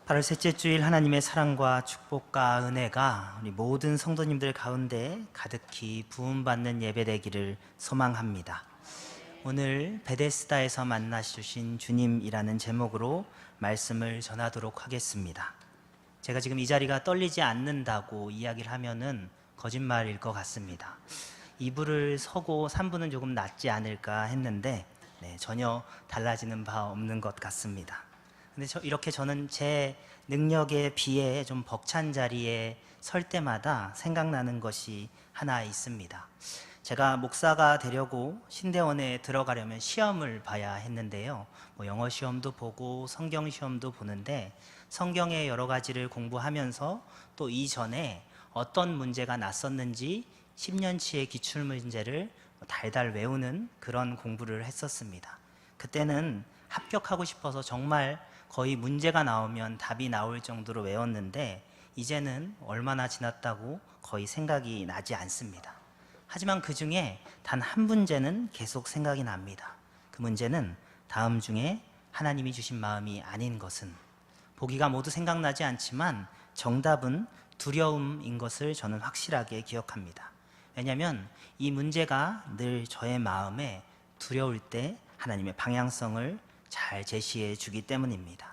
8월 셋째 주일 하나님의 사랑과 축복과 은혜가 우리 모든 성도님들 가운데 가득히 부음받는 예배 되기를 소망합니다. 오늘 베데스다에서 만나주신 주님이라는 제목으로 말씀을 전하도록 하겠습니다. 제가 지금 이 자리가 떨리지 않는다고 이야기를 하면은 거짓말일 것 같습니다. 2부를 서고 3부는 조금 낫지 않을까 했는데 전혀 달라지는 바 없는 것 같습니다. 근데 이렇게 저는 제 능력에 비해 좀 벅찬 자리에 설 때마다 생각나는 것이 하나 있습니다. 제가 목사가 되려고 신대원에 들어가려면 시험을 봐야 했는데요. 영어 시험도 보고 성경 시험도 보는데 성경의 여러 가지를 공부하면서 또 이전에 어떤 문제가 났었는지 10년치의 기출문제를 달달 외우는 그런 공부를 했었습니다. 그때는 합격하고 싶어서 정말 거의 문제가 나오면 답이 나올 정도로 외웠는데 이제는 얼마나 지났다고 거의 생각이 나지 않습니다. 하지만 그 중에 단 한 문제는 계속 생각이 납니다. 그 문제는 다음 중에 하나님이 주신 마음이 아닌 것은, 보기가 모두 생각나지 않지만 정답은 두려움인 것을 저는 확실하게 기억합니다. 왜냐하면 이 문제가 늘 저의 마음에 두려울 때 하나님의 방향성을 잘 제시해 주기 때문입니다.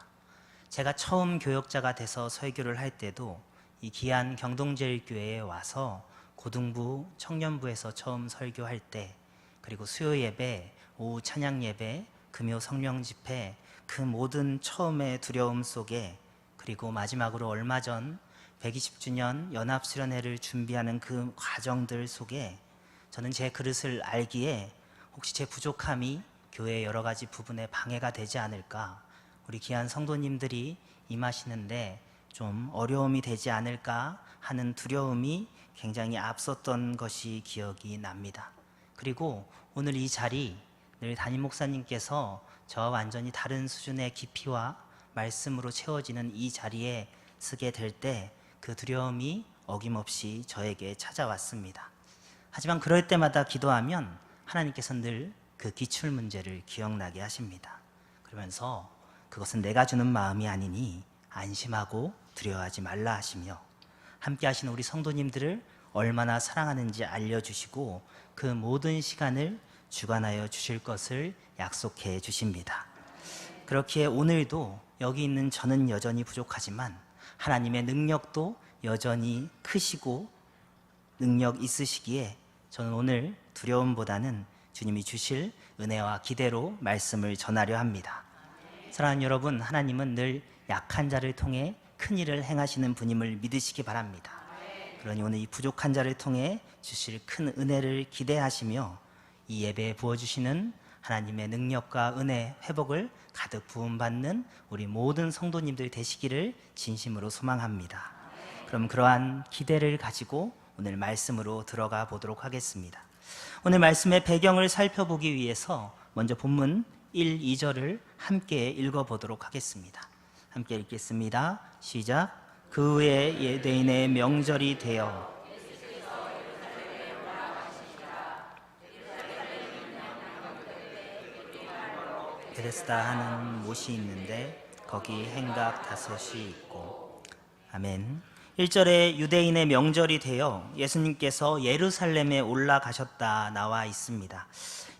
제가 처음 교역자가 돼서 설교를 할 때도 이 귀한 경동제일교회에 와서 고등부, 청년부에서 처음 설교할 때, 그리고 수요 예배, 오후 찬양 예배, 금요 성령 집회, 그 모든 처음의 두려움 속에, 그리고 마지막으로 얼마 전 120주년 연합수련회를 준비하는 그 과정들 속에 저는 제 그릇을 알기에 혹시 제 부족함이 교회의 여러 가지 부분에 방해가 되지 않을까, 우리 귀한 성도님들이 임하시는데 좀 어려움이 되지 않을까 하는 두려움이 굉장히 앞섰던 것이 기억이 납니다. 그리고 오늘 이 자리, 늘 담임 목사님께서 저와 완전히 다른 수준의 깊이와 말씀으로 채워지는 이 자리에 서게 될 때 그 두려움이 어김없이 저에게 찾아왔습니다. 하지만 그럴 때마다 기도하면 하나님께서 늘 그 기출 문제를 기억나게 하십니다. 그러면서 그것은 내가 주는 마음이 아니니 안심하고 두려워하지 말라 하시며, 함께 하시는 우리 성도님들을 얼마나 사랑하는지 알려주시고 그 모든 시간을 주관하여 주실 것을 약속해 주십니다. 그렇기에 오늘도 여기 있는 저는 여전히 부족하지만 하나님의 능력도 여전히 크시고 능력 있으시기에 저는 오늘 두려움보다는 주님이 주실 은혜와 기대로 말씀을 전하려 합니다. 사랑하는 여러분, 하나님은 늘 약한 자를 통해 큰 일을 행하시는 분임을 믿으시기 바랍니다. 그러니 오늘 이 부족한 자를 통해 주실 큰 은혜를 기대하시며 이 예배에 부어주시는 하나님의 능력과 은혜, 회복을 가득 부음받는 우리 모든 성도님들 되시기를 진심으로 소망합니다. 그럼 그러한 기대를 가지고 오늘 말씀으로 들어가 보도록 하겠습니다. 오늘 말씀의 배경을 살펴보기 위해서 먼저 본문 1, 2절을 함께 읽어보도록 하겠습니다. 함께 읽겠습니다. 시작. 그 후에 유대인의 명절이 되어 베데스다 하는 못이 있는데 거기 행각 5이 있고. 아멘. 1절에 유대인의 명절이 되어 예수님께서 예루살렘에 올라가셨다 나와 있습니다.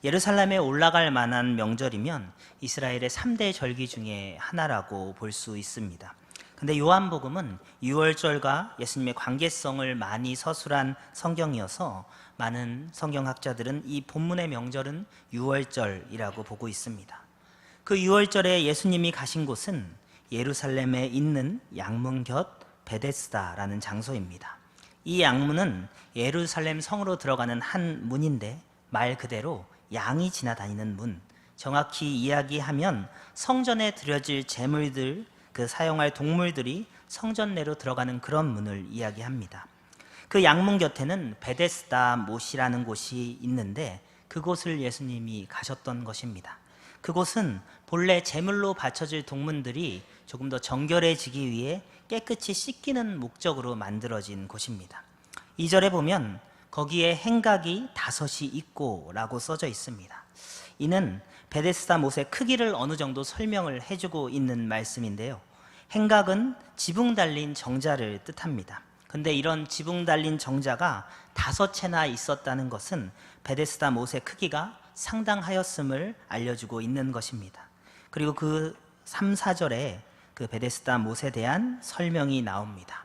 예루살렘에 올라갈 만한 명절이면 이스라엘의 3대 절기 중에 하나라고 볼 수 있습니다. 근데 요한복음은 6월절과 예수님의 관계성을 많이 서술한 성경이어서 많은 성경학자들은 이 본문의 명절은 6월절이라고 보고 있습니다. 그 6월절에 예수님이 가신 곳은 예루살렘에 있는 양문 곁 베데스다라는 장소입니다. 이 양문은 예루살렘 성으로 들어가는 한 문인데 말 그대로 양이 지나다니는 문, 정확히 이야기하면 성전에 드려질 제물들, 그 사용할 동물들이 성전 내로 들어가는 그런 문을 이야기합니다. 그 양문 곁에는 베데스다 못이라는 곳이 있는데 그곳을 예수님이 가셨던 것입니다. 그곳은 본래 제물로 바쳐질 동물들이 조금 더 정결해지기 위해 깨끗이 씻기는 목적으로 만들어진 곳입니다. 2절에 보면 거기에 행각이 5이 있고 라고 써져 있습니다. 이는 베데스다 못의 크기를 어느 정도 설명을 해주고 있는 말씀인데요. 행각은 지붕 달린 정자를 뜻합니다. 근데 이런 지붕 달린 정자가 5채나 있었다는 것은 베데스다 못의 크기가 상당하였음을 알려주고 있는 것입니다. 그리고 그 3, 4절에 그 베데스다 못에 대한 설명이 나옵니다.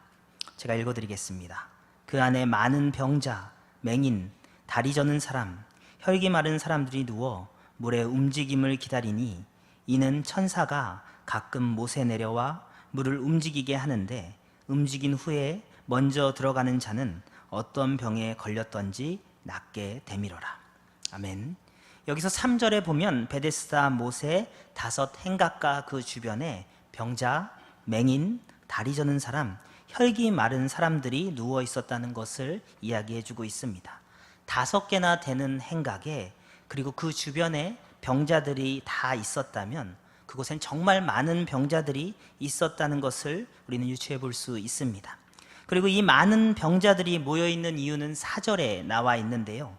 제가 읽어드리겠습니다. 그 안에 많은 병자, 맹인, 다리 저는 사람, 혈기 마른 사람들이 누워 물의 움직임을 기다리니 이는 천사가 가끔 못에 내려와 물을 움직이게 하는데 움직인 후에 먼저 들어가는 자는 어떤 병에 걸렸던지 낫게 되밀어라. 아멘. 여기서 3절에 보면 베데스다 못의 5 행각과 그 주변에 병자, 맹인, 다리 저는 사람, 혈기 마른 사람들이 누워 있었다는 것을 이야기해 주고 있습니다. 5개나 되는 행각에 그리고 그 주변에 병자들이 다 있었다면 그곳엔 정말 많은 병자들이 있었다는 것을 우리는 유추해 볼 수 있습니다. 그리고 이 많은 병자들이 모여 있는 이유는 4절에 나와 있는데요.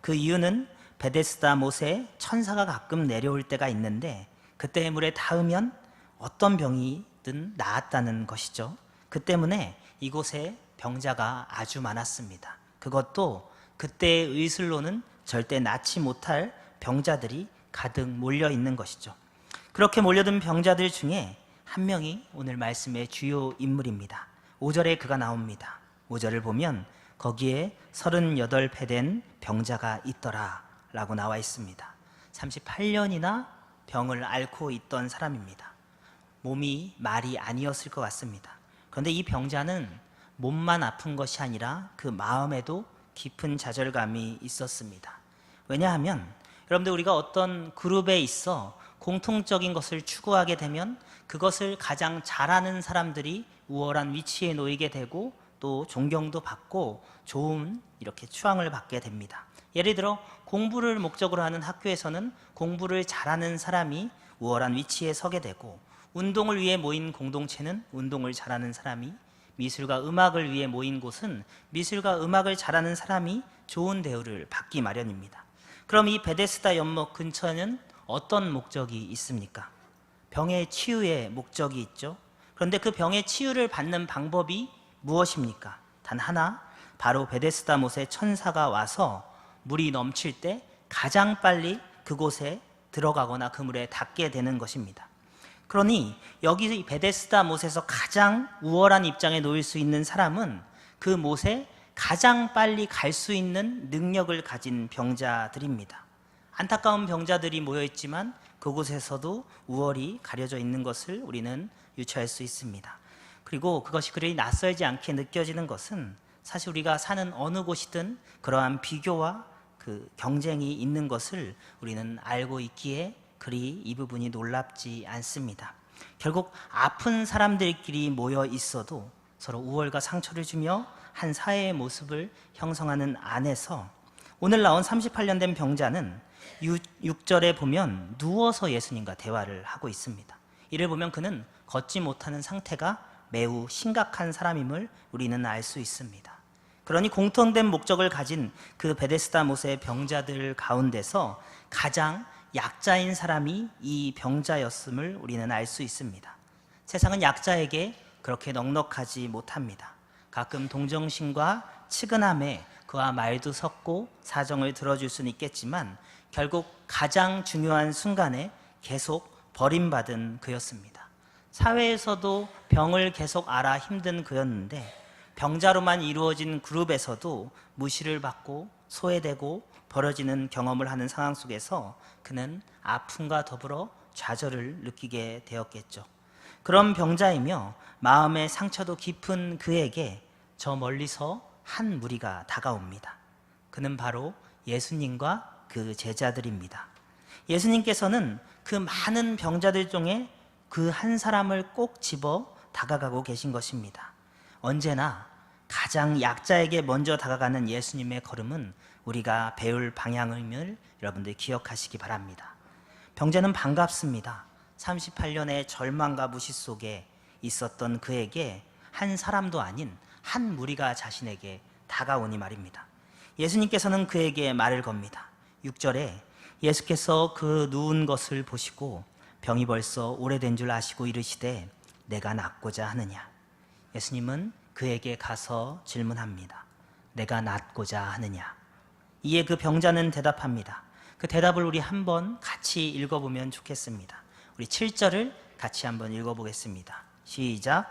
그 이유는 베데스다 못에 천사가 가끔 내려올 때가 있는데 그때 물에 닿으면 어떤 병이든 나았다는 것이죠. 그 때문에 이곳에 병자가 아주 많았습니다. 그것도 그때의 의술로는 절대 낫지 못할 병자들이 가득 몰려 있는 것이죠. 그렇게 몰려든 병자들 중에 한 명이 오늘 말씀의 주요 인물입니다. 5절에 그가 나옵니다. 5절을 보면 거기에 38배 된 병자가 있더라 라고 나와 있습니다. 38년이나 병을 앓고 있던 사람입니다. 몸이 말이 아니었을 것 같습니다. 그런데 이 병자는 몸만 아픈 것이 아니라 그 마음에도 깊은 좌절감이 있었습니다. 왜냐하면 여러분들 우리가 어떤 그룹에 있어 공통적인 것을 추구하게 되면 그것을 가장 잘하는 사람들이 우월한 위치에 놓이게 되고 또 존경도 받고 좋은 이렇게 추앙을 받게 됩니다. 예를 들어 공부를 목적으로 하는 학교에서는 공부를 잘하는 사람이 우월한 위치에 서게 되고 운동을 위해 모인 공동체는 운동을 잘하는 사람이 미술과 음악을 위해 모인 곳은 미술과 음악을 잘하는 사람이 좋은 대우를 받기 마련입니다. 그럼 이 베데스다 연못 근처에는 어떤 목적이 있습니까? 병의 치유의 목적이 있죠. 그런데 그 병의 치유를 받는 방법이 무엇입니까? 단 하나, 바로 베데스다 못에 천사가 와서 물이 넘칠 때 가장 빨리 그곳에 들어가거나 그 물에 닿게 되는 것입니다. 그러니 여기 베데스다 못에서 가장 우월한 입장에 놓일 수 있는 사람은 그 못에 가장 빨리 갈 수 있는 능력을 가진 병자들입니다. 안타까운 병자들이 모여 있지만 그곳에서도 우월이 가려져 있는 것을 우리는 유추할 수 있습니다. 그리고 그것이 그리 낯설지 않게 느껴지는 것은 사실 우리가 사는 어느 곳이든 그러한 비교와 그 경쟁이 있는 것을 우리는 알고 있기에 그리 이 부분이 놀랍지 않습니다. 결국 아픈 사람들끼리 모여 있어도 서로 우월과 상처를 주며 한 사회의 모습을 형성하는 안에서 오늘 나온 38년 된 병자는 6절에 보면 누워서 예수님과 대화를 하고 있습니다. 이를 보면 그는 걷지 못하는 상태가 매우 심각한 사람임을 우리는 알 수 있습니다. 그러니 공통된 목적을 가진 그 베데스다 못의 병자들 가운데서 가장 약자인 사람이 이 병자였음을 우리는 알 수 있습니다. 세상은 약자에게 그렇게 넉넉하지 못합니다. 가끔 동정심과 측은함에 그와 말도 섞고 사정을 들어줄 수는 있겠지만 결국 가장 중요한 순간에 계속 버림받은 그였습니다. 사회에서도 병을 계속 앓아 힘든 그였는데 병자로만 이루어진 그룹에서도 무시를 받고 소외되고 벌어지는 경험을 하는 상황 속에서 그는 아픔과 더불어 좌절을 느끼게 되었겠죠. 그런 병자이며 마음의 상처도 깊은 그에게 저 멀리서 한 무리가 다가옵니다. 그는 바로 예수님과 그 제자들입니다. 예수님께서는 그 많은 병자들 중에 그 한 사람을 꼭 집어 다가가고 계신 것입니다. 언제나 가장 약자에게 먼저 다가가는 예수님의 걸음은 우리가 배울 방향임을 여러분들 기억하시기 바랍니다. 병자는 반갑습니다. 38년의 절망과 무시 속에 있었던 그에게 한 사람도 아닌 한 무리가 자신에게 다가오니 말입니다. 예수님께서는 그에게 말을 겁니다. 6절에 예수께서 그 누운 것을 보시고 병이 벌써 오래된 줄 아시고 이르시되 내가 낫고자 하느냐? 예수님은 그에게 가서 질문합니다. 내가 낫고자 하느냐? 이에 그 병자는 대답합니다. 그 대답을 우리 한번 같이 읽어보면 좋겠습니다. 우리 7절을 같이 한번 읽어보겠습니다. 시작.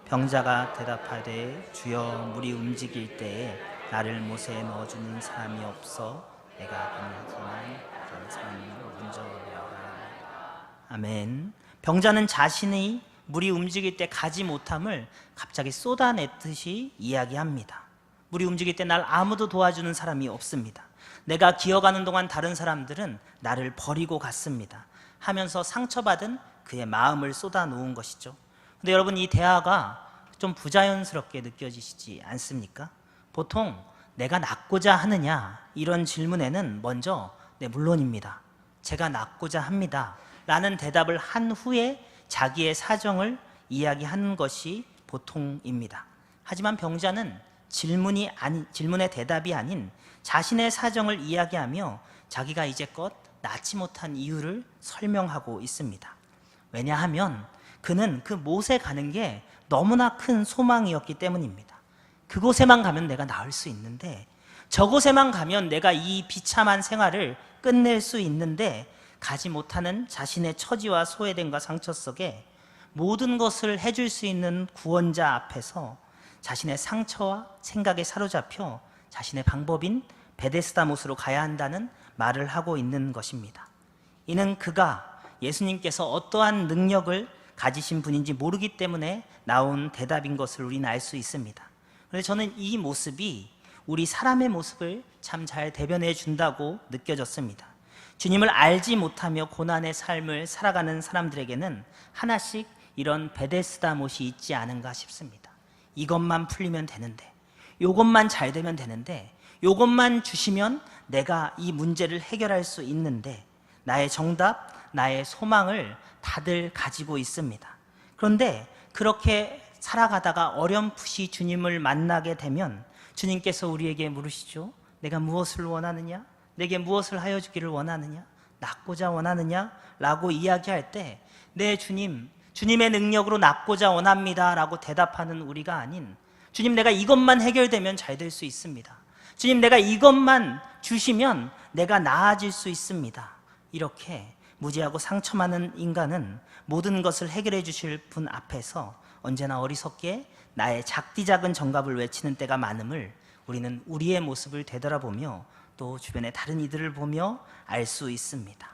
병자가 대답하되 주여 물이 움직일 때에 나를 못에 넣어주는 사람이 없어 내가 건너지만 그런 사람이 먼저 내어가라. 아멘. 병자는 자신이 물이 움직일 때 가지 못함을 갑자기 쏟아냈듯이 이야기합니다. 물이 움직일 때 날 아무도 도와주는 사람이 없습니다. 내가 기어가는 동안 다른 사람들은 나를 버리고 갔습니다 하면서 상처받은 그의 마음을 쏟아놓은 것이죠. 근데 여러분, 이 대화가 좀 부자연스럽게 느껴지시지 않습니까? 보통 내가 낫고자 하느냐 이런 질문에는 먼저 네, 물론입니다. 제가 낫고자 합니다 라는 대답을 한 후에 자기의 사정을 이야기하는 것이 보통입니다. 하지만 병자는 질문의 대답이 아닌 자신의 사정을 이야기하며 자기가 이제껏 낫지 못한 이유를 설명하고 있습니다. 왜냐하면 그는 그 못에 가는 게 너무나 큰 소망이었기 때문입니다. 그곳에만 가면 내가 나을 수 있는데, 저곳에만 가면 내가 이 비참한 생활을 끝낼 수 있는데, 가지 못하는 자신의 처지와 소외됨과 상처 속에 모든 것을 해줄 수 있는 구원자 앞에서 자신의 상처와 생각에 사로잡혀 자신의 방법인 베데스다 못으로 가야 한다는 말을 하고 있는 것입니다. 이는 그가 예수님께서 어떠한 능력을 가지신 분인지 모르기 때문에 나온 대답인 것을 우리는 알 수 있습니다. 그래서 저는 이 모습이 우리 사람의 모습을 참 잘 대변해 준다고 느껴졌습니다. 주님을 알지 못하며 고난의 삶을 살아가는 사람들에게는 하나씩 이런 베데스다 못이 있지 않은가 싶습니다. 이것만 풀리면 되는데, 이것만 잘 되면 되는데, 이것만 주시면 내가 이 문제를 해결할 수 있는데, 나의 정답, 나의 소망을 다들 가지고 있습니다. 그런데 그렇게 살아가다가 어렴풋이 주님을 만나게 되면 주님께서 우리에게 물으시죠. 내가 무엇을 원하느냐? 내게 무엇을 하여 주기를 원하느냐? 낫고자 원하느냐? 라고 이야기할 때, 네 주님, 주님의 능력으로 낫고자 원합니다 라고 대답하는 우리가 아닌, 주님 내가 이것만 해결되면 잘 될 수 있습니다. 주님 내가 이것만 주시면 내가 나아질 수 있습니다. 이렇게 무지하고 상처 많은 인간은 모든 것을 해결해 주실 분 앞에서 언제나 어리석게 나의 작디 작은 정갑을 외치는 때가 많음을 우리는 우리의 모습을 되돌아보며 또 주변의 다른 이들을 보며 알 수 있습니다.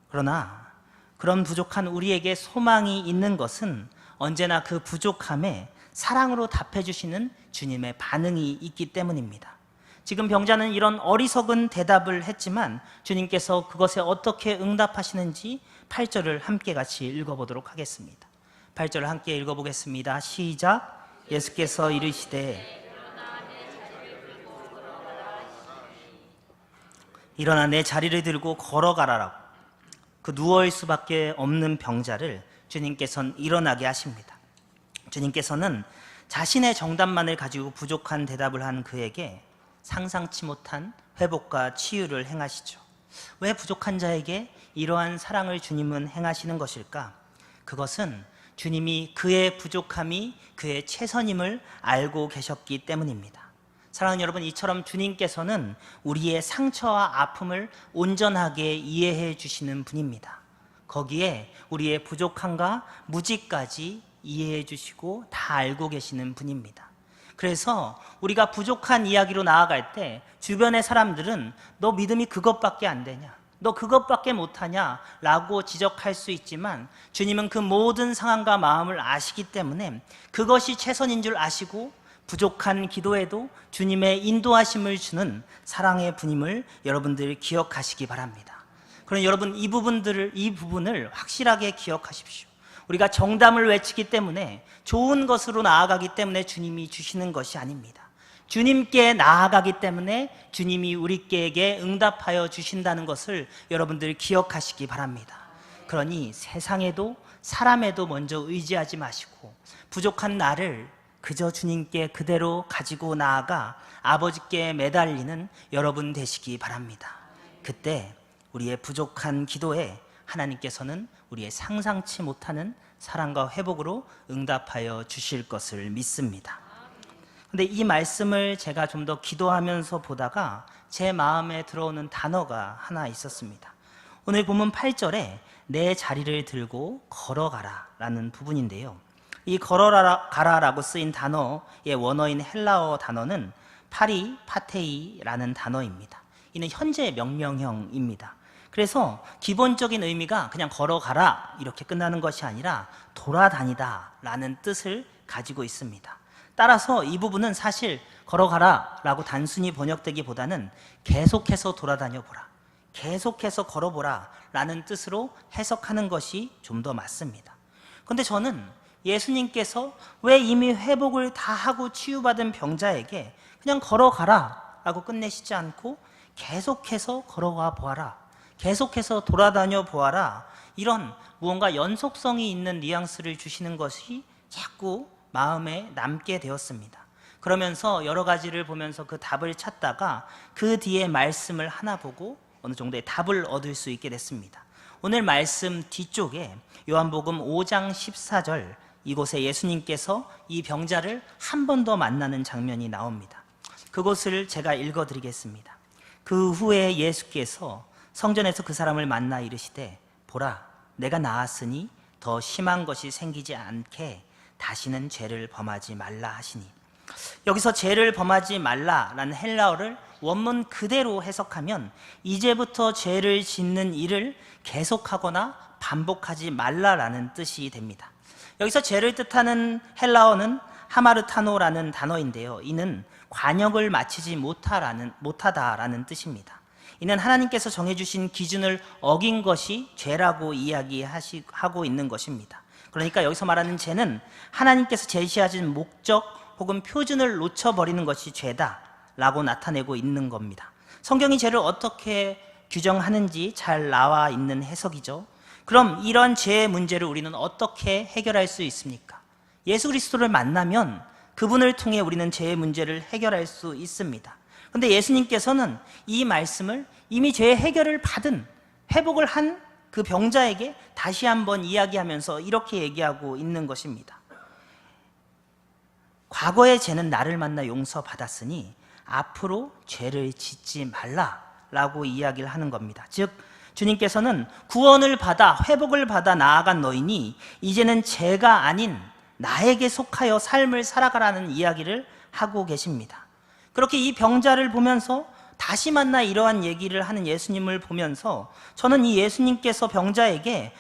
그러나 그런 부족한 우리에게 소망이 있는 것은 언제나 그 부족함에 사랑으로 답해 주시는 주님의 반응이 있기 때문입니다. 지금 병자는 이런 어리석은 대답을 했지만 주님께서 그것에 어떻게 응답하시는지 8절을 함께 같이 읽어보도록 하겠습니다. 8절을 함께 읽어보겠습니다. 시작. 예수께서 이르시되 일어나 내 자리를 들고 걸어가라라고 그 누워있을 수밖에 없는 병자를 주님께서는 일어나게 하십니다. 주님께서는 자신의 정답만을 가지고 부족한 대답을 한 그에게 상상치 못한 회복과 치유를 행하시죠. 왜 부족한 자에게 이러한 사랑을 주님은 행하시는 것일까? 그것은 주님이 그의 부족함이 그의 최선임을 알고 계셨기 때문입니다. 사랑하는 여러분, 이처럼 주님께서는 우리의 상처와 아픔을 온전하게 이해해 주시는 분입니다. 거기에 우리의 부족함과 무지까지 이해해 주시고 다 알고 계시는 분입니다. 그래서 우리가 부족한 이야기로 나아갈 때 주변의 사람들은 너 믿음이 그것밖에 안 되냐? 너 그것밖에 못하냐? 라고 지적할 수 있지만 주님은 그 모든 상황과 마음을 아시기 때문에 그것이 최선인 줄 아시고 부족한 기도에도 주님의 인도하심을 주는 사랑의 분임을 여러분들 기억하시기 바랍니다. 그럼 여러분 이 부분을 확실하게 기억하십시오. 우리가 정답을 외치기 때문에 좋은 것으로 나아가기 때문에 주님이 주시는 것이 아닙니다. 주님께 나아가기 때문에 주님이 우리에게 응답하여 주신다는 것을 여러분들 기억하시기 바랍니다. 그러니 세상에도 사람에도 먼저 의지하지 마시고 부족한 나를 그저 주님께 그대로 가지고 나아가 아버지께 매달리는 여러분 되시기 바랍니다. 그때 우리의 부족한 기도에 하나님께서는 우리의 상상치 못하는 사랑과 회복으로 응답하여 주실 것을 믿습니다. 근데 이 말씀을 제가 좀 더 기도하면서 보다가 제 마음에 들어오는 단어가 하나 있었습니다. 오늘 본문 8절에 내 자리를 들고 걸어가라 라는 부분인데요, 이 걸어가라 라고 쓰인 단어의 원어인 헬라어 단어는 파리파테이라는 단어입니다. 이는 현재 명령형입니다. 그래서 기본적인 의미가 그냥 걸어가라 이렇게 끝나는 것이 아니라 돌아다니다 라는 뜻을 가지고 있습니다. 따라서 이 부분은 사실 걸어가라 라고 단순히 번역되기보다는 계속해서 돌아다녀 보라, 계속해서 걸어보라 라는 뜻으로 해석하는 것이 좀 더 맞습니다. 그런데 저는 예수님께서 왜 이미 회복을 다 하고 치유받은 병자에게 그냥 걸어가라 라고 끝내시지 않고 계속해서 걸어가 보아라, 계속해서 돌아다녀 보아라, 이런 무언가 연속성이 있는 뉘앙스를 주시는 것이 자꾸 마음에 남게 되었습니다. 그러면서 여러 가지를 보면서 그 답을 찾다가 그 뒤에 말씀을 하나 보고 어느 정도의 답을 얻을 수 있게 됐습니다. 오늘 말씀 뒤쪽에 요한복음 5장 14절, 이곳에 예수님께서 이 병자를 한 번 더 만나는 장면이 나옵니다. 그곳을 제가 읽어드리겠습니다. 그 후에 예수께서 성전에서 그 사람을 만나 이르시되 보라, 내가 나았으니 더 심한 것이 생기지 않게 다시는 죄를 범하지 말라 하시니, 여기서 죄를 범하지 말라라는 헬라어를 원문 그대로 해석하면 이제부터 죄를 짓는 일을 계속하거나 반복하지 말라라는 뜻이 됩니다. 여기서 죄를 뜻하는 헬라어는 하마르타노라는 단어인데요, 이는 관역을 마치지 못하다라는 뜻입니다. 이는 하나님께서 정해주신 기준을 어긴 것이 죄라고 이야기하고 있는 것입니다. 그러니까 여기서 말하는 죄는 하나님께서 제시하신 목적 혹은 표준을 놓쳐버리는 것이 죄다 라고 나타내고 있는 겁니다. 성경이 죄를 어떻게 규정하는지 잘 나와 있는 해석이죠. 그럼 이런 죄의 문제를 우리는 어떻게 해결할 수 있습니까? 예수 그리스도를 만나면 그분을 통해 우리는 죄의 문제를 해결할 수 있습니다. 그런데 예수님께서는 이 말씀을 이미 죄의 해결을 받은, 회복을 한 그 병자에게 다시 한번 이야기하면서 이렇게 얘기하고 있는 것입니다. 과거의 죄는 나를 만나 용서받았으니 앞으로 죄를 짓지 말라라고 이야기를 하는 겁니다. 즉 주님께서는 구원을 받아 회복을 받아 나아간 너희니 이제는 죄가 아닌 나에게 속하여 삶을 살아가라는 이야기를 하고 계십니다. 그렇게 이 병자를 보면서 다시 만나 이러한 얘기를 하는 예수님을 보면서 저는 이 예수님께서 병자에게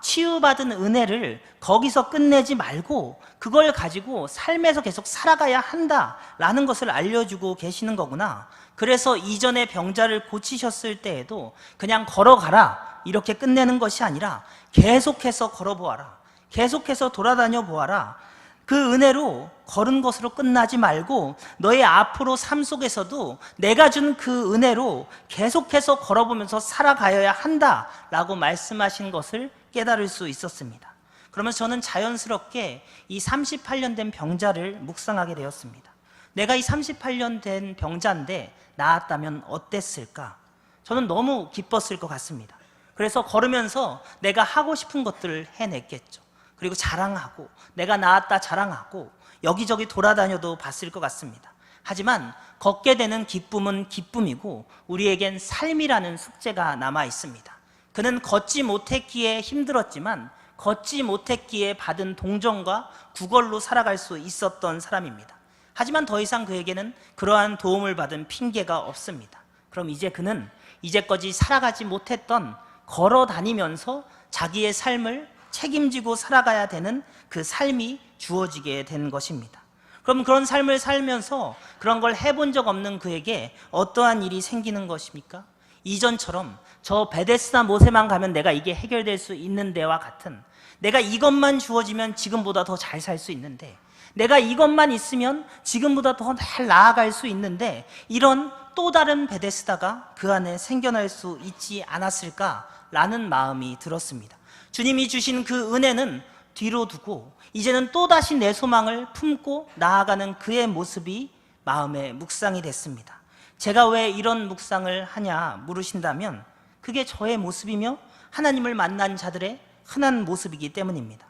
치유받은 은혜를 거기서 끝내지 말고 그걸 가지고 삶에서 계속 살아가야 한다라는 것을 알려주고 계시는 거구나. 그래서 이전에 병자를 고치셨을 때에도 그냥 걸어가라 이렇게 끝내는 것이 아니라 계속해서 걸어보아라, 계속해서 돌아다녀 보아라, 그 은혜로 걸은 것으로 끝나지 말고 너의 앞으로 삶 속에서도 내가 준 그 은혜로 계속해서 걸어보면서 살아가야 한다라고 말씀하신 것을 깨달을 수 있었습니다. 그러면서 저는 자연스럽게 이 38년 된 병자를 묵상하게 되었습니다. 내가 이 38년 된 병자인데 나았다면 어땠을까? 저는 너무 기뻤을 것 같습니다. 그래서 걸으면서 내가 하고 싶은 것들을 해냈겠죠. 그리고 자랑하고 내가 나았다 자랑하고 여기저기 돌아다녀도 봤을 것 같습니다. 하지만 걷게 되는 기쁨은 기쁨이고 우리에겐 삶이라는 숙제가 남아 있습니다. 그는 걷지 못했기에 힘들었지만 걷지 못했기에 받은 동정과 구걸로 살아갈 수 있었던 사람입니다. 하지만 더 이상 그에게는 그러한 도움을 받은 핑계가 없습니다. 그럼 이제 그는 이제까지 살아가지 못했던, 걸어 다니면서 자기의 삶을 책임지고 살아가야 되는 그 삶이 주어지게 된 것입니다. 그럼 그런 삶을 살면서 그런 걸 해본 적 없는 그에게 어떠한 일이 생기는 것입니까? 이전처럼 저 베데스다 못에만 가면 내가 이게 해결될 수 있는 데와 같은, 내가 이것만 주어지면 지금보다 더 잘 살 수 있는데, 내가 이것만 있으면 지금보다 더 잘 나아갈 수 있는데, 이런 또 다른 베데스다가 그 안에 생겨날 수 있지 않았을까라는 마음이 들었습니다. 주님이 주신 그 은혜는 뒤로 두고 이제는 또다시 내 소망을 품고 나아가는 그의 모습이 마음에 묵상이 됐습니다. 제가 왜 이런 묵상을 하냐 물으신다면 그게 저의 모습이며 하나님을 만난 자들의 흔한 모습이기 때문입니다.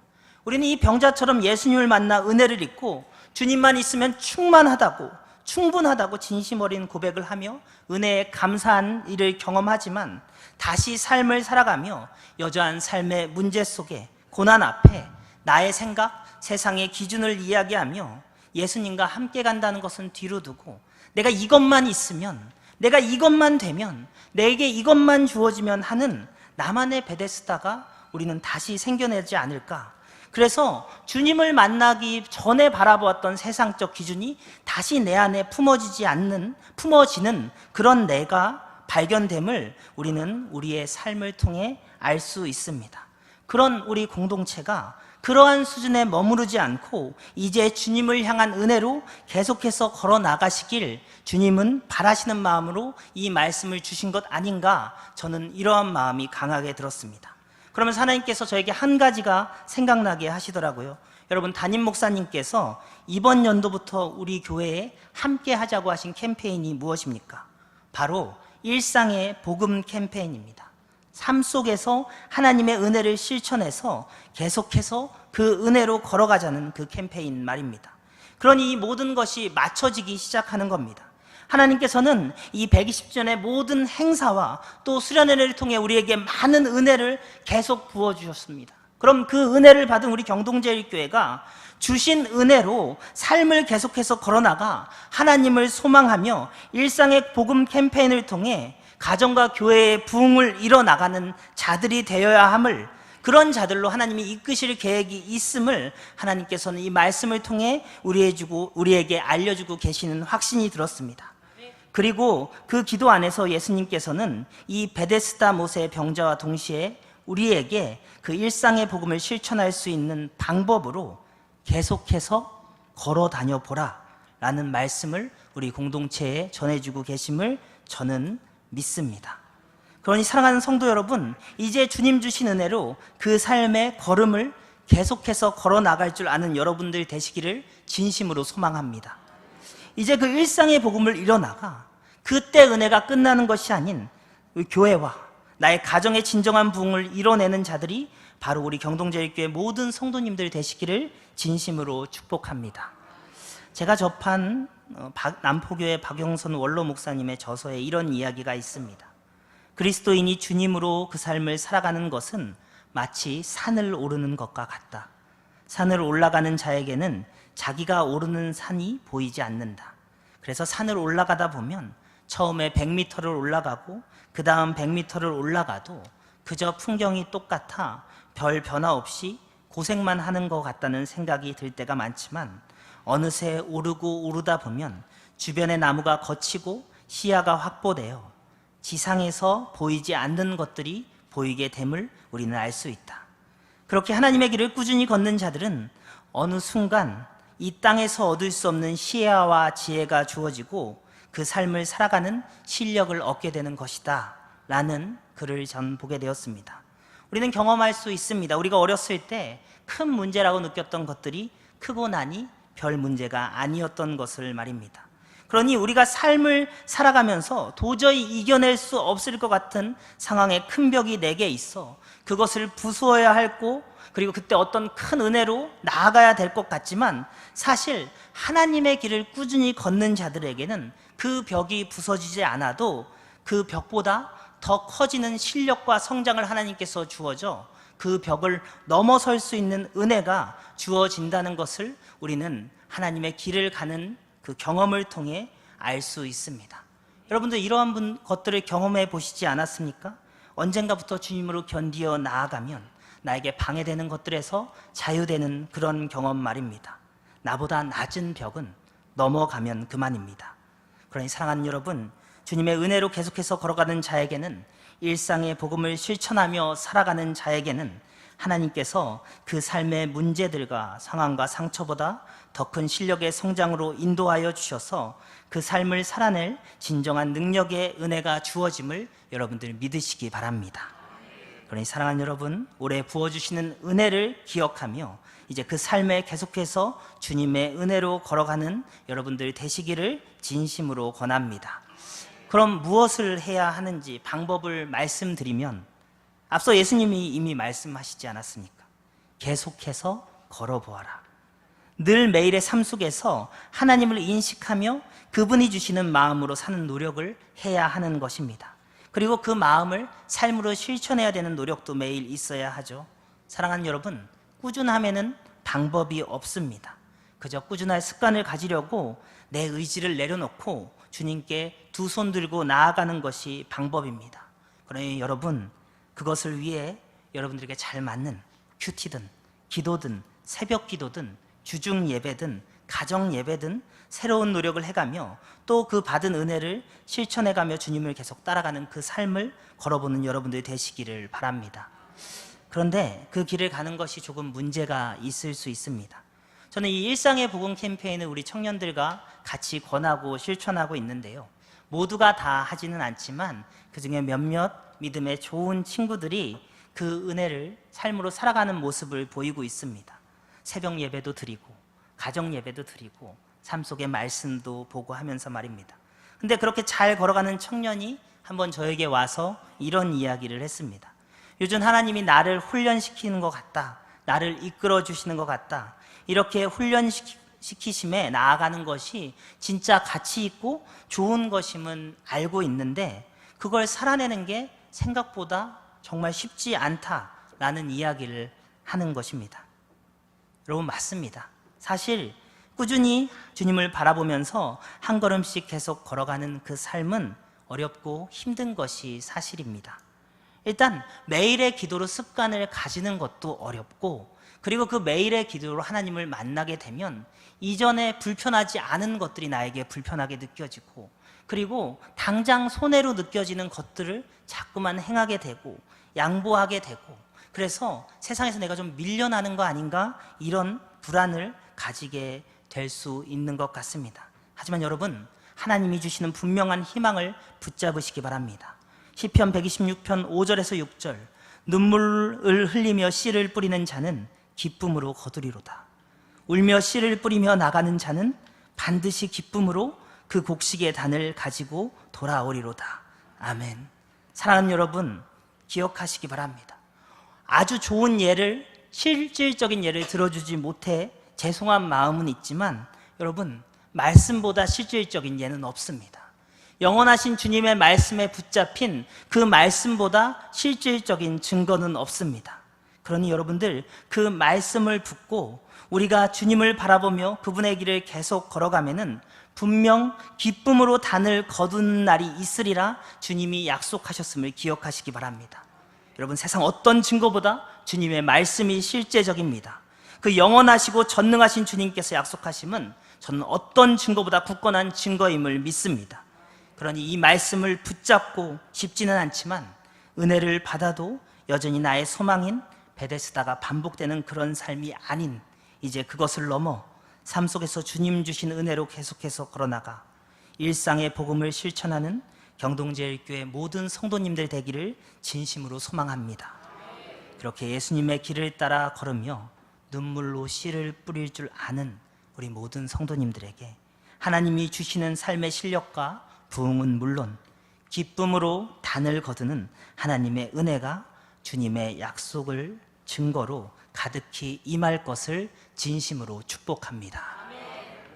우리는 이 병자처럼 예수님을 만나 은혜를 입고 주님만 있으면 충분하다고 진심 어린 고백을 하며 은혜에 감사한 일을 경험하지만 다시 삶을 살아가며 여전한 삶의 문제 속에 고난 앞에 나의 생각, 세상의 기준을 이야기하며 예수님과 함께 간다는 것은 뒤로 두고 내가 이것만 있으면, 내가 이것만 되면, 내게 이것만 주어지면 하는 나만의 베데스다가 우리는 다시 생겨나지 않을까. 그래서 주님을 만나기 전에 바라보았던 세상적 기준이 다시 내 안에 품어지는 그런 내가 발견됨을 우리는 우리의 삶을 통해 알 수 있습니다. 그런 우리 공동체가 그러한 수준에 머무르지 않고 이제 주님을 향한 은혜로 계속해서 걸어 나가시길 주님은 바라시는 마음으로 이 말씀을 주신 것 아닌가, 저는 이러한 마음이 강하게 들었습니다. 그러면서 하나님께서 저에게 한 가지가 생각나게 하시더라고요. 여러분, 담임 목사님께서 이번 연도부터 우리 교회에 함께 하자고 하신 캠페인이 무엇입니까? 바로 일상의 복음 캠페인입니다. 삶 속에서 하나님의 은혜를 실천해서 계속해서 그 은혜로 걸어가자는 그 캠페인 말입니다. 그러니 이 모든 것이 맞춰지기 시작하는 겁니다. 하나님께서는 이 120전의 모든 행사와 또 수련회를 통해 우리에게 많은 은혜를 계속 부어주셨습니다. 그럼 그 은혜를 받은 우리 경동제일교회가 주신 은혜로 삶을 계속해서 걸어나가 하나님을 소망하며 일상의 복음 캠페인을 통해 가정과 교회의 부흥을 이뤄나가는 자들이 되어야 함을, 그런 자들로 하나님이 이끄실 계획이 있음을 하나님께서는 이 말씀을 통해 우리에게 알려주고 계시는 확신이 들었습니다. 그리고 그 기도 안에서 예수님께서는 이 베데스다 못의 병자와 동시에 우리에게 그 일상의 복음을 실천할 수 있는 방법으로 계속해서 걸어 다녀 보라 라는 말씀을 우리 공동체에 전해주고 계심을 저는 믿습니다. 그러니 사랑하는 성도 여러분, 이제 주님 주신 은혜로 그 삶의 걸음을 계속해서 걸어 나갈 줄 아는 여러분들 되시기를 진심으로 소망합니다. 이제 그 일상의 복음을 이뤄나가 그때 은혜가 끝나는 것이 아닌 교회와 나의 가정의 진정한 부흥을 이뤄내는 자들이 바로 우리 경동제일교회 모든 성도님들 되시기를 진심으로 축복합니다. 제가 접한 남포교회 박영선 원로 목사님의 저서에 이런 이야기가 있습니다. 그리스도인이 주님으로 그 삶을 살아가는 것은 마치 산을 오르는 것과 같다. 산을 올라가는 자에게는 자기가 오르는 산이 보이지 않는다. 그래서 산을 올라가다 보면 처음에 100m를 올라가고 그 다음 100m를 올라가도 그저 풍경이 똑같아 별 변화 없이 고생만 하는 것 같다는 생각이 들 때가 많지만 어느새 오르다 보면 주변의 나무가 걷히고 시야가 확보되어 지상에서 보이지 않는 것들이 보이게 됨을 우리는 알 수 있다. 그렇게 하나님의 길을 꾸준히 걷는 자들은 어느 순간 이 땅에서 얻을 수 없는 시야와 지혜가 주어지고 그 삶을 살아가는 실력을 얻게 되는 것이다 라는 글을 전 보게 되었습니다. 우리는 경험할 수 있습니다. 우리가 어렸을 때 큰 문제라고 느꼈던 것들이 크고 나니 별 문제가 아니었던 것을 말입니다. 그러니 우리가 삶을 살아가면서 도저히 이겨낼 수 없을 것 같은 상황에 큰 벽이 내게 있어 그것을 부수어야 할고, 그리고 그때 어떤 큰 은혜로 나아가야 될 것 같지만 사실 하나님의 길을 꾸준히 걷는 자들에게는 그 벽이 부서지지 않아도 그 벽보다 더 커지는 실력과 성장을 하나님께서 주어져 그 벽을 넘어설 수 있는 은혜가 주어진다는 것을 우리는 하나님의 길을 가는 그 경험을 통해 알 수 있습니다. 여러분들 이러한 것들을 경험해 보시지 않았습니까? 언젠가부터 주님으로 견디어 나아가면 나에게 방해되는 것들에서 자유되는 그런 경험 말입니다. 나보다 낮은 벽은 넘어가면 그만입니다. 그러니 사랑하는 여러분, 주님의 은혜로 계속해서 걸어가는 자에게는, 일상의 복음을 실천하며 살아가는 자에게는 하나님께서 그 삶의 문제들과 상황과 상처보다 더 큰 실력의 성장으로 인도하여 주셔서 그 삶을 살아낼 진정한 능력의 은혜가 주어짐을 여러분들 믿으시기 바랍니다. 그러니 사랑하는 여러분, 올해 부어주시는 은혜를 기억하며 이제 그 삶에 계속해서 주님의 은혜로 걸어가는 여러분들 되시기를 진심으로 권합니다. 그럼 무엇을 해야 하는지 방법을 말씀드리면, 앞서 예수님이 이미 말씀하시지 않았습니까? 계속해서 걸어보아라. 늘 매일의 삶 속에서 하나님을 인식하며 그분이 주시는 마음으로 사는 노력을 해야 하는 것입니다. 그리고 그 마음을 삶으로 실천해야 되는 노력도 매일 있어야 하죠. 사랑하는 여러분, 꾸준함에는 방법이 없습니다. 그저 꾸준할 습관을 가지려고 내 의지를 내려놓고 주님께 두 손 들고 나아가는 것이 방법입니다. 그러니 여러분, 그것을 위해 여러분들에게 잘 맞는 큐티든 기도든 새벽 기도든 주중 예배든 가정 예배든 새로운 노력을 해가며 또 그 받은 은혜를 실천해가며 주님을 계속 따라가는 그 삶을 걸어보는 여러분들이 되시기를 바랍니다. 그런데 그 길을 가는 것이 조금 문제가 있을 수 있습니다. 저는 이 일상의 복음 캠페인을 우리 청년들과 같이 권하고 실천하고 있는데요, 모두가 다 하지는 않지만 그중에 몇몇 믿음의 좋은 친구들이 그 은혜를 삶으로 살아가는 모습을 보이고 있습니다. 새벽 예배도 드리고 가정 예배도 드리고 삶 속의 말씀도 보고 하면서 말입니다. 근데 그렇게 잘 걸어가는 청년이 한번 저에게 와서 이런 이야기를 했습니다. 요즘 하나님이 나를 훈련시키는 것 같다, 나를 이끌어 주시는 것 같다, 이렇게 훈련시키심에 나아가는 것이 진짜 가치 있고 좋은 것임은 알고 있는데 그걸 살아내는 게 생각보다 정말 쉽지 않다라는 이야기를 하는 것입니다. 여러분, 맞습니다. 사실 꾸준히 주님을 바라보면서 한 걸음씩 계속 걸어가는 그 삶은 어렵고 힘든 것이 사실입니다. 일단 매일의 기도로 습관을 가지는 것도 어렵고, 그리고 그 매일의 기도로 하나님을 만나게 되면 이전에 불편하지 않은 것들이 나에게 불편하게 느껴지고, 그리고 당장 손해로 느껴지는 것들을 자꾸만 행하게 되고 양보하게 되고, 그래서 세상에서 내가 좀 밀려나는 거 아닌가, 이런 불안을 가지게 될 수 있는 것 같습니다. 하지만 여러분, 하나님이 주시는 분명한 희망을 붙잡으시기 바랍니다. 시편 126편 5절에서 6절, 눈물을 흘리며 씨를 뿌리는 자는 기쁨으로 거두리로다. 울며 씨를 뿌리며 나가는 자는 반드시 기쁨으로 그 곡식의 단을 가지고 돌아오리로다. 아멘. 사랑하는 여러분, 기억하시기 바랍니다. 아주 좋은 예를, 실질적인 예를 들어주지 못해 죄송한 마음은 있지만 여러분, 말씀보다 실질적인 예는 없습니다. 영원하신 주님의 말씀에 붙잡힌 그 말씀보다 실질적인 증거는 없습니다. 그러니 여러분들, 그 말씀을 붙고 우리가 주님을 바라보며 그분의 길을 계속 걸어가면은 분명 기쁨으로 단을 거두는 날이 있으리라 주님이 약속하셨음을 기억하시기 바랍니다. 여러분, 세상 어떤 증거보다 주님의 말씀이 실제적입니다. 그 영원하시고 전능하신 주님께서 약속하심은 저는 어떤 증거보다 굳건한 증거임을 믿습니다. 그러니 이 말씀을 붙잡고 싶지는 않지만 은혜를 받아도 여전히 나의 소망인 베데스다가 반복되는 그런 삶이 아닌, 이제 그것을 넘어 삶 속에서 주님 주신 은혜로 계속해서 걸어나가 일상의 복음을 실천하는 경동제일교회 모든 성도님들 되기를 진심으로 소망합니다. 그렇게 예수님의 길을 따라 걸으며 눈물로 씨를 뿌릴 줄 아는 우리 모든 성도님들에게 하나님이 주시는 삶의 실력과 부흥은 물론 기쁨으로 단을 거두는 하나님의 은혜가 주님의 약속을 증거로 가득히 임할 것을 진심으로 축복합니다.